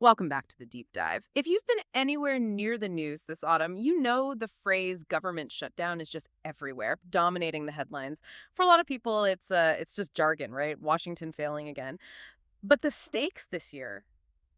Welcome back to the deep dive. If you've been anywhere near the news this autumn, you know the phrase government shutdown is just everywhere, dominating the headlines. For a lot of people, it's just jargon, right? Washington failing again. But the stakes this year,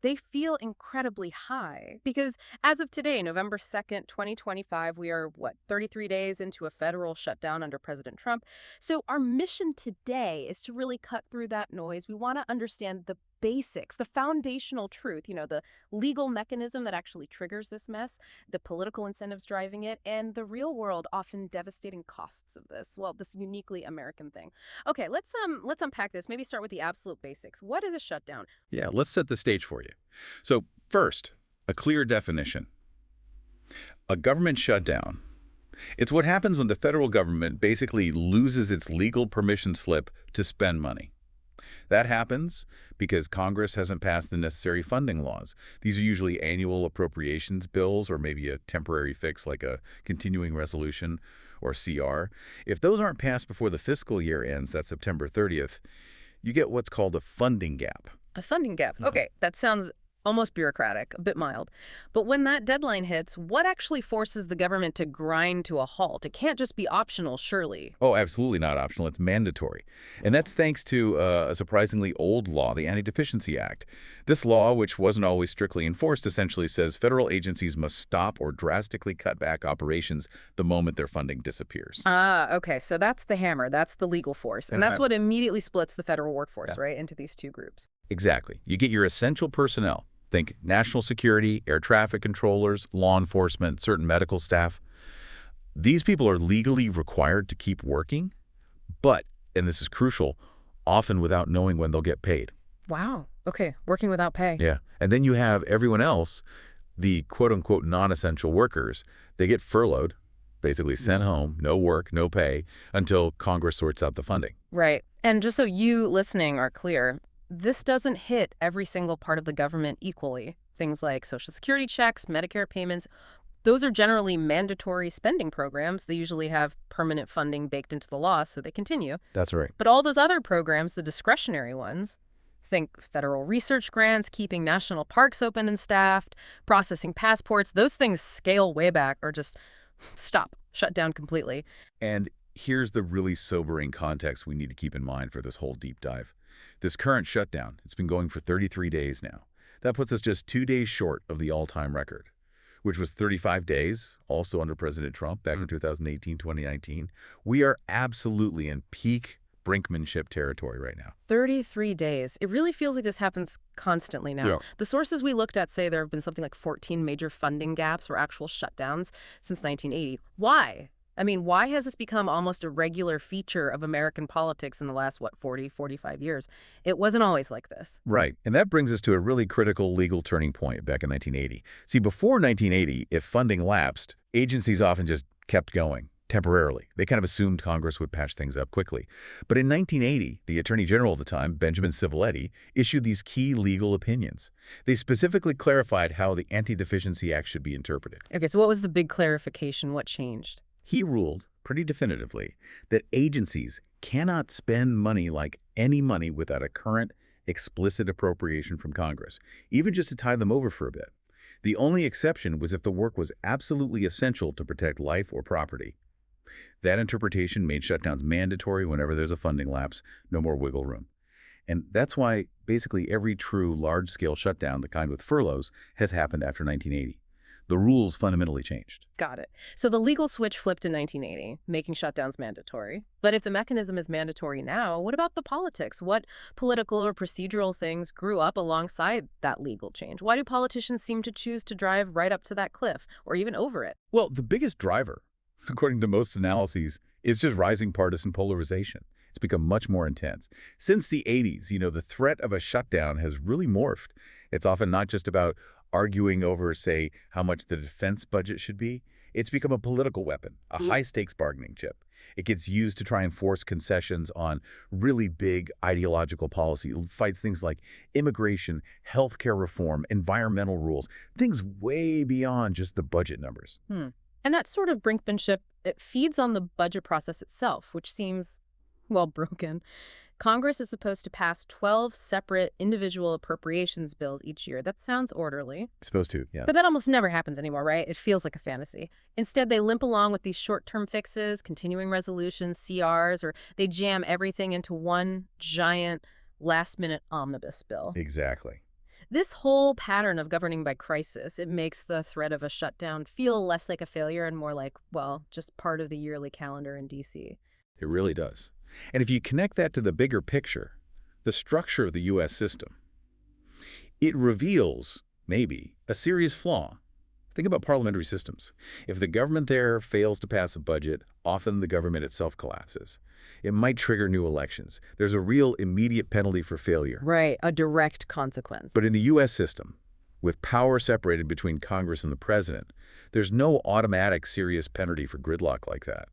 they feel incredibly high because as of today, November 2nd, 2025, we are, 33 days into a federal shutdown under President Trump. So our mission today is to really cut through that noise. We want to understand the basics, the foundational truth, the legal mechanism that actually triggers this mess, the political incentives driving it, and the real world, often devastating costs of this. Well, this uniquely American thing. Okay, let's unpack this. Maybe start with the absolute basics. What is a shutdown? Yeah, let's set the stage for you. So first, a clear definition. A government shutdown. It's what happens when the federal government basically loses its legal permission slip to spend money. That happens because Congress hasn't passed the necessary funding laws. These are usually annual appropriations bills or maybe a temporary fix like a continuing resolution or CR. If those aren't passed before the fiscal year ends, that's September 30th, you get what's called a funding gap. A funding gap. Okay, that sounds almost bureaucratic, a bit mild. But when that deadline hits, what actually forces the government to grind to a halt? It can't just be optional, surely. Oh, absolutely not optional. It's mandatory. And that's thanks to a surprisingly old law, the Antideficiency Act. This law, which wasn't always strictly enforced, essentially says federal agencies must stop or drastically cut back operations the moment their funding disappears. Ah, okay. So that's the hammer. That's the legal force. And that's what immediately splits the federal workforce, right, into these two groups. Exactly. You get your essential personnel. Think national security, air traffic controllers, law enforcement, certain medical staff. These people are legally required to keep working, but, and this is crucial, often without knowing when they'll get paid. Wow. Okay. Working without pay. Yeah. And then you have everyone else, the quote-unquote non-essential workers. They get furloughed, basically sent home, no work, no pay, until Congress sorts out the funding. Right. And just so you listening are clear, this doesn't hit every single part of the government equally. Things like Social Security checks, Medicare payments, those are generally mandatory spending programs. They usually have permanent funding baked into the law, so they continue. That's right. But all those other programs, the discretionary ones, think federal research grants, keeping national parks open and staffed, processing passports, those things scale way back or just stop, shut down completely. And here's the really sobering context we need to keep in mind for this whole deep dive. This current shutdown, it's been going for 33 days now. That puts us just 2 days short of the all-time record, which was 35 days, also under President Trump back in 2018, 2019. We are absolutely in peak brinkmanship territory right now. 33 days. It really feels like this happens constantly now. Yeah. The sources we looked at say there have been something like 14 major funding gaps or actual shutdowns since 1980. Why? I mean, why has this become almost a regular feature of American politics in the last, 40, 45 years? It wasn't always like this. Right. And that brings us to a really critical legal turning point back in 1980. See, before 1980, if funding lapsed, agencies often just kept going temporarily. They kind of assumed Congress would patch things up quickly. But in 1980, the Attorney General at the time, Benjamin Civiletti, issued these key legal opinions. They specifically clarified how the Antideficiency Act should be interpreted. Okay, so what was the big clarification? What changed? He ruled pretty definitively that agencies cannot spend money like any money without a current, explicit appropriation from Congress, even just to tie them over for a bit. The only exception was if the work was absolutely essential to protect life or property. That interpretation made shutdowns mandatory whenever there's a funding lapse, no more wiggle room. And that's why basically every true large-scale shutdown, the kind with furloughs, has happened after 1980. The rules fundamentally changed. Got it. So the legal switch flipped in 1980, making shutdowns mandatory. But if the mechanism is mandatory now, what about the politics? What political or procedural things grew up alongside that legal change? Why do politicians seem to choose to drive right up to that cliff or even over it? Well, the biggest driver, according to most analyses, is just rising partisan polarization. It's become much more intense. Since the 80s, the threat of a shutdown has really morphed. It's often not just about arguing over, say, how much the defense budget should be. It's become a political weapon, a high-stakes bargaining chip. It gets used to try and force concessions on really big ideological policy. It fights things like immigration, healthcare reform, environmental rules, things way beyond just the budget numbers. And that sort of brinkmanship, it feeds on the budget process itself, which seems, broken. Congress is supposed to pass 12 separate individual appropriations bills each year. That sounds orderly. Supposed to, yeah. But that almost never happens anymore, right? It feels like a fantasy. Instead, they limp along with these short-term fixes, continuing resolutions, CRs, or they jam everything into one giant last-minute omnibus bill. Exactly. This whole pattern of governing by crisis, it makes the threat of a shutdown feel less like a failure and more like, well, just part of the yearly calendar in D.C. It really does. And if you connect that to the bigger picture, the structure of the U.S. system, it reveals, maybe, a serious flaw. Think about parliamentary systems. If the government there fails to pass a budget, often the government itself collapses. It might trigger new elections. There's a real immediate penalty for failure. Right, a direct consequence. But in the U.S. system, with power separated between Congress and the president, there's no automatic serious penalty for gridlock like that.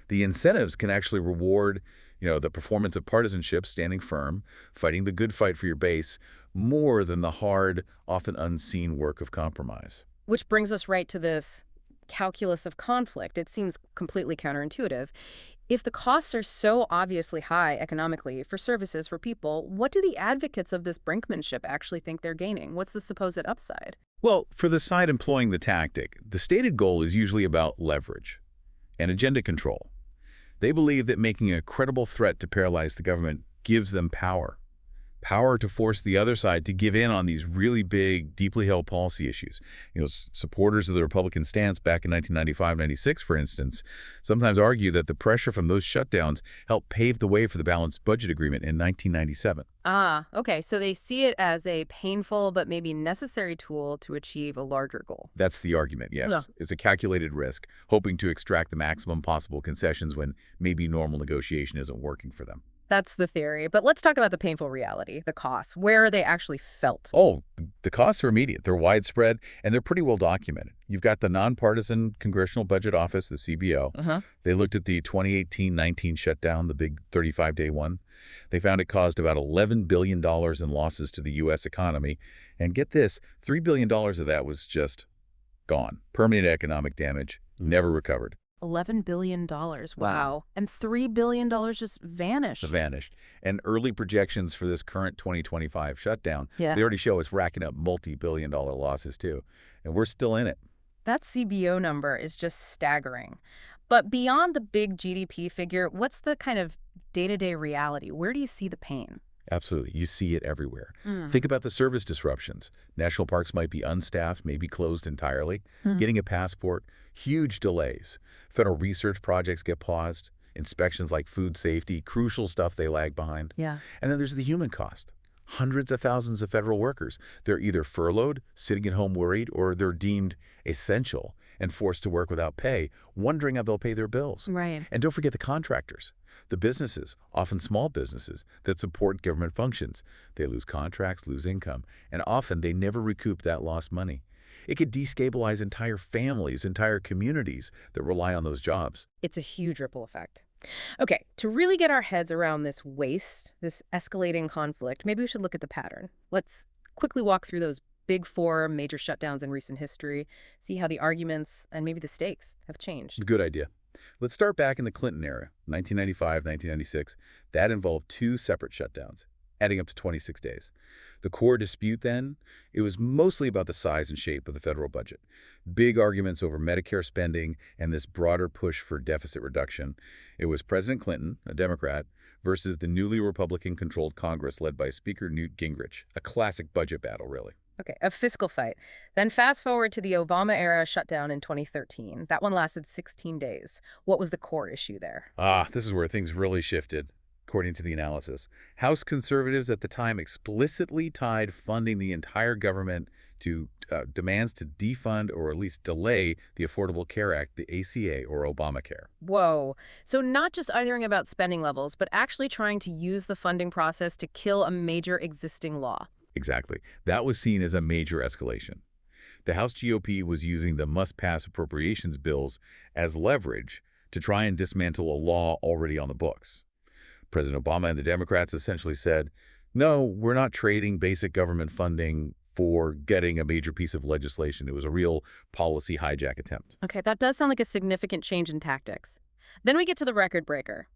The incentives can actually reward, the performance of partisanship, standing firm, fighting the good fight for your base, more than the hard, often unseen work of compromise. Which brings us right to this calculus of conflict. It seems completely counterintuitive. If the costs are so obviously high economically for services for people, what do the advocates of this brinkmanship actually think they're gaining? What's the supposed upside? Well, for the side employing the tactic, the stated goal is usually about leverage and agenda control. They believe that making a credible threat to paralyze the government gives them power. Power to force the other side to give in on these really big, deeply held policy issues. Supporters of the Republican stance back in 1995-96, for instance, sometimes argue that the pressure from those shutdowns helped pave the way for the balanced budget agreement in 1997. Ah, okay. So they see it as a painful but maybe necessary tool to achieve a larger goal. That's the argument, yes. Yeah. It's a calculated risk, hoping to extract the maximum possible concessions when maybe normal negotiation isn't working for them. That's the theory. But let's talk about the painful reality, the costs. Where are they actually felt? Oh, the costs are immediate. They're widespread, and they're pretty well documented. You've got the Nonpartisan Congressional Budget Office, the CBO. They looked at the 2018-19 shutdown, the big 35-day one. They found it caused about $11 billion in losses to the U.S. economy. And get this, $3 billion of that was just gone. Permanent economic damage, never recovered. $11 billion. Wow. And $3 billion just vanished. Vanished. And early projections for this current 2025 shutdown, Yeah. they already show it's racking up multi-billion-dollar losses too. And we're still in it. That CBO number is just staggering. But beyond the big GDP figure, what's the kind of day-to-day reality? Where do you see the pain? Absolutely. You see it everywhere. Think about the service disruptions. National parks might be unstaffed, maybe closed entirely. Getting a passport, huge delays. Federal research projects get paused. Inspections like food safety, crucial stuff they lag behind. Yeah. And then there's the human cost. Hundreds of thousands of federal workers. They're either furloughed, sitting at home worried, or they're deemed essential and forced to work without pay, wondering how they'll pay their bills. Right. And don't forget the contractors, the businesses, often small businesses, that support government functions. They lose contracts, lose income, and often they never recoup that lost money. It could destabilize entire families, entire communities that rely on those jobs. It's a huge ripple effect. Okay, to really get our heads around this waste, this escalating conflict, maybe we should look at the pattern. Let's quickly walk through those big four major shutdowns in recent history, see how the arguments and maybe the stakes have changed. Good idea. Let's start back in the Clinton era, 1995, 1996. That involved two separate shutdowns, adding up to 26 days. The core dispute then, it was mostly about the size and shape of the federal budget. Big arguments over Medicare spending and this broader push for deficit reduction. It was President Clinton, a Democrat, versus the newly Republican-controlled Congress led by Speaker Newt Gingrich. A classic budget battle, really. Okay, a fiscal fight. Then fast forward to the Obama-era shutdown in 2013. That one lasted 16 days. What was the core issue there? This is where things really shifted, according to the analysis. House conservatives at the time explicitly tied funding the entire government to demands to defund or at least delay the Affordable Care Act, the ACA, or Obamacare. Whoa. So not just arguing about spending levels, but actually trying to use the funding process to kill a major existing law. Exactly. That was seen as a major escalation. The House GOP was using the must-pass appropriations bills as leverage to try and dismantle a law already on the books. President Obama and the Democrats essentially said, no, we're not trading basic government funding for getting a major piece of legislation. It was a real policy hijack attempt. Okay, that does sound like a significant change in tactics. Then we get to the record breaker.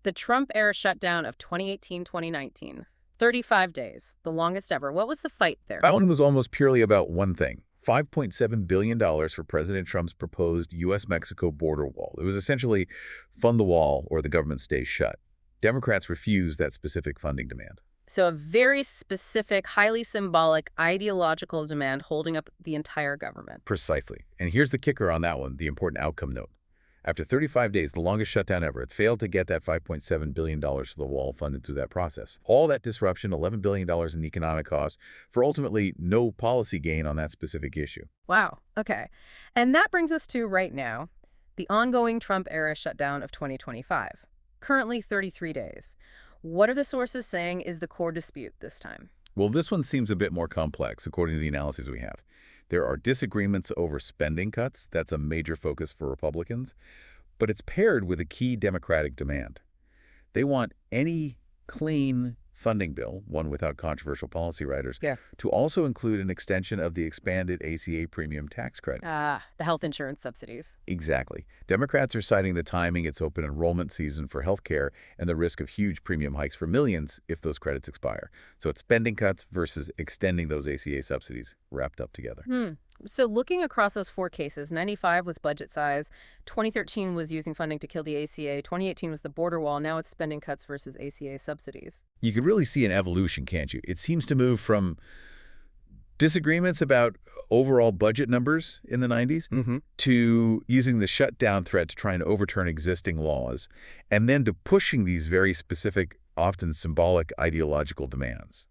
The Trump-era shutdown of 2018-2019. 35 days, the longest ever. What was the fight there? That one was almost purely about one thing. $5.7 billion for President Trump's proposed U.S.-Mexico border wall. It was essentially fund the wall or the government stays shut. Democrats refused that specific funding demand. So a very specific, highly symbolic, ideological demand holding up the entire government. Precisely. And here's the kicker on that one, the important outcome note. After 35 days, the longest shutdown ever, it failed to get that $5.7 billion for the wall funded through that process. All that disruption, $11 billion in economic costs, for ultimately no policy gain on that specific issue. Wow. Okay. And that brings us to right now, the ongoing Trump-era shutdown of 2025. Currently 33 days. What are the sources saying is the core dispute this time? Well, this one seems a bit more complex, according to the analysis we have. There are disagreements over spending cuts. That's a major focus for Republicans. But it's paired with a key Democratic demand. They want any clean funding bill, one without controversial policy writers, to also include an extension of the expanded ACA premium tax credit. The health insurance subsidies. Exactly. Democrats are citing the timing, it's open enrollment season for health care, and the risk of huge premium hikes for millions if those credits expire. So it's spending cuts versus extending those ACA subsidies wrapped up together. So looking across those four cases, 95 was budget size, 2013 was using funding to kill the ACA, 2018 was the border wall, now it's spending cuts versus ACA subsidies. You can really see an evolution, can't you? It seems to move from disagreements about overall budget numbers in the 90s to using the shutdown threat to try and overturn existing laws, and then to pushing these very specific, often symbolic ideological demands.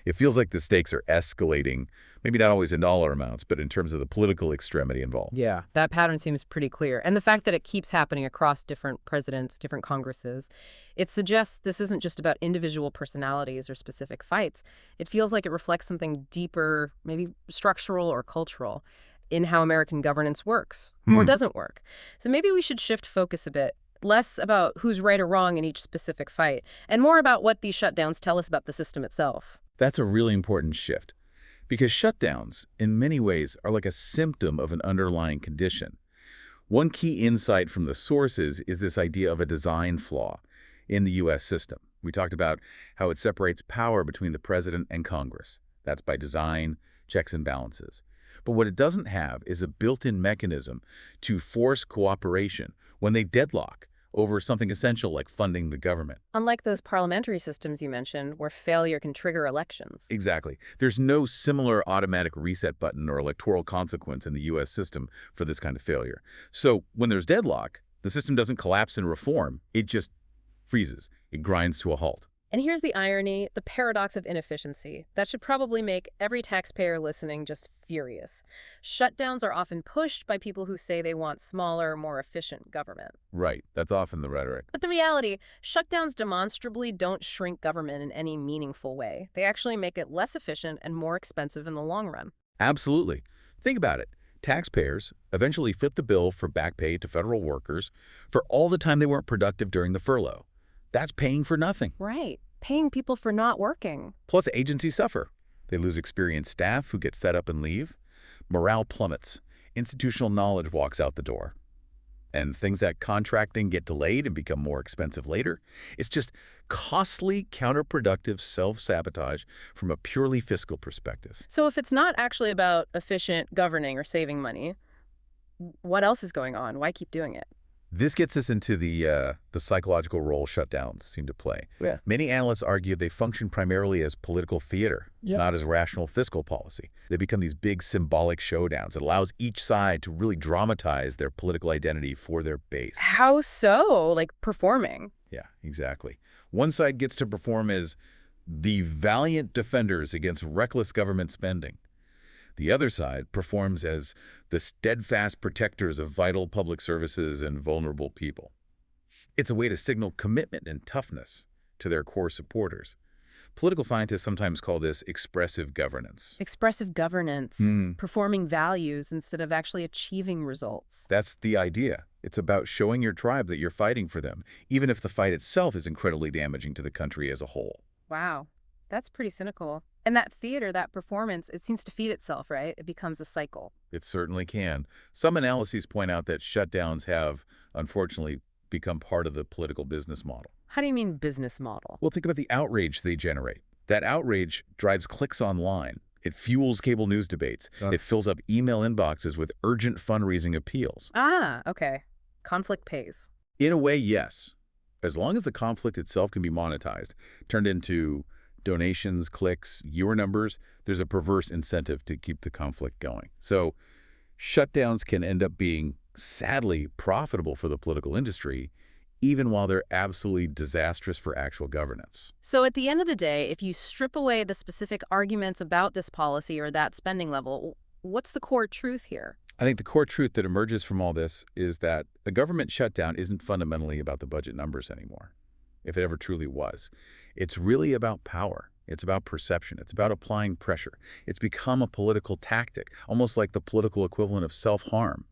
It feels like the stakes are escalating, maybe not always in dollar amounts, but in terms of the political extremity involved. Yeah, that pattern seems pretty clear. And the fact that it keeps happening across different presidents, different Congresses, it suggests this isn't just about individual personalities or specific fights. It feels like it reflects something deeper, maybe structural or cultural, in how American governance works or doesn't work. So maybe we should shift focus a bit. Less about who's right or wrong in each specific fight, and more about what these shutdowns tell us about the system itself. That's a really important shift, because shutdowns, in many ways, are like a symptom of an underlying condition. One key insight from the sources is this idea of a design flaw in the U.S. system. We talked about how it separates power between the president and Congress. That's by design, checks and balances. But what it doesn't have is a built-in mechanism to force cooperation when they deadlock over something essential like funding the government. Unlike those parliamentary systems you mentioned, where failure can trigger elections. Exactly. There's no similar automatic reset button or electoral consequence in the U.S. system for this kind of failure. So when there's deadlock, the system doesn't collapse and reform. It just freezes. It grinds to a halt. And here's the irony, the paradox of inefficiency. That should probably make every taxpayer listening just furious. Shutdowns are often pushed by people who say they want smaller, more efficient government. Right. That's often the rhetoric. But the reality, shutdowns demonstrably don't shrink government in any meaningful way. They actually make it less efficient and more expensive in the long run. Absolutely. Think about it. Taxpayers eventually fit the bill for back pay to federal workers for all the time they weren't productive during the furlough. That's paying for nothing. Right. Paying people for not working. Plus, agencies suffer. They lose experienced staff who get fed up and leave. Morale plummets. Institutional knowledge walks out the door. And things like contracting get delayed and become more expensive later. It's just costly, counterproductive self-sabotage from a purely fiscal perspective. So if it's not actually about efficient governing or saving money, what else is going on? Why keep doing it? This gets us into the psychological role shutdowns seem to play. Yeah. Many analysts argue they function primarily as political theater, not as rational fiscal policy. They become these big symbolic showdowns. It allows each side to really dramatize their political identity for their base. How so? Like performing? Yeah, exactly. One side gets to perform as the valiant defenders against reckless government spending. The other side performs as the steadfast protectors of vital public services and vulnerable people. It's a way to signal commitment and toughness to their core supporters. Political scientists sometimes call this expressive governance. Expressive governance, performing values instead of actually achieving results. That's the idea. It's about showing your tribe that you're fighting for them, even if the fight itself is incredibly damaging to the country as a whole. Wow, that's pretty cynical. And that theater, that performance, it seems to feed itself, right? It becomes a cycle. It certainly can. Some analyses point out that shutdowns have, unfortunately, become part of the political business model. How do you mean business model? Well, think about the outrage they generate. That outrage drives clicks online. It fuels cable news debates. It fills up email inboxes with urgent fundraising appeals. Ah, okay. Conflict pays. In a way, yes. As long as the conflict itself can be monetized, turned into donations, clicks, your numbers, there's a perverse incentive to keep the conflict going. So shutdowns can end up being, sadly, profitable for the political industry, even while they're absolutely disastrous for actual governance. So at the end of the day, if you strip away the specific arguments about this policy or that spending level, what's the core truth here? I think the core truth that emerges from all this is that a government shutdown isn't fundamentally about the budget numbers anymore, if it ever truly was. It's really about power. It's about perception. It's about applying pressure. It's become a political tactic, almost like the political equivalent of self-harm,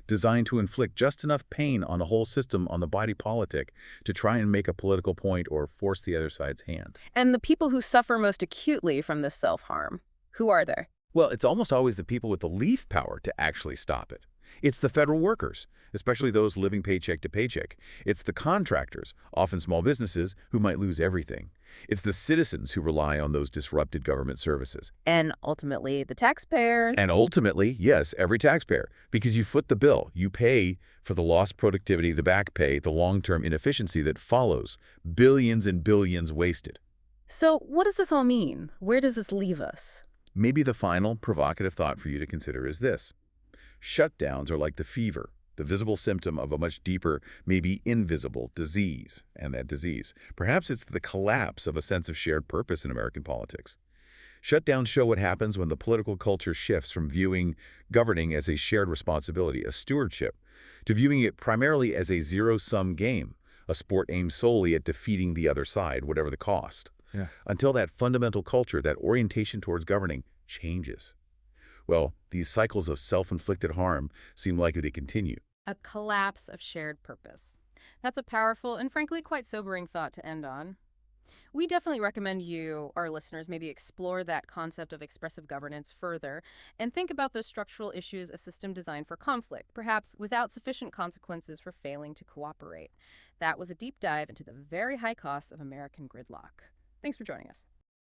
designed to inflict just enough pain on the whole system, on the body politic, to try and make a political point or force the other side's hand. And the people who suffer most acutely from this self-harm, who are they? Well, it's almost always the people with the leaf power to actually stop it. It's the federal workers, especially those living paycheck to paycheck. It's the contractors, often small businesses, who might lose everything. It's the citizens who rely on those disrupted government services. And ultimately, the taxpayers. And ultimately, yes, every taxpayer, because you foot the bill. You pay for the lost productivity, the back pay, the long-term inefficiency that follows. Billions and billions wasted. So what does this all mean? Where does this leave us? Maybe the final provocative thought for you to consider is this. Shutdowns are like the fever, the visible symptom of a much deeper, maybe invisible disease. And that disease, perhaps it's the collapse of a sense of shared purpose in American politics. Shutdowns show what happens when the political culture shifts from viewing governing as a shared responsibility, a stewardship, to viewing it primarily as a zero-sum game, a sport aimed solely at defeating the other side, whatever the cost. Yeah. Until that fundamental culture, that orientation towards governing, changes. Well, these cycles of self-inflicted harm seem likely to continue. A collapse of shared purpose. That's a powerful and frankly quite sobering thought to end on. We definitely recommend you, our listeners, maybe explore that concept of expressive governance further and think about those structural issues a system designed for conflict, perhaps without sufficient consequences for failing to cooperate. That was a deep dive into the very high costs of American gridlock. Thanks for joining us.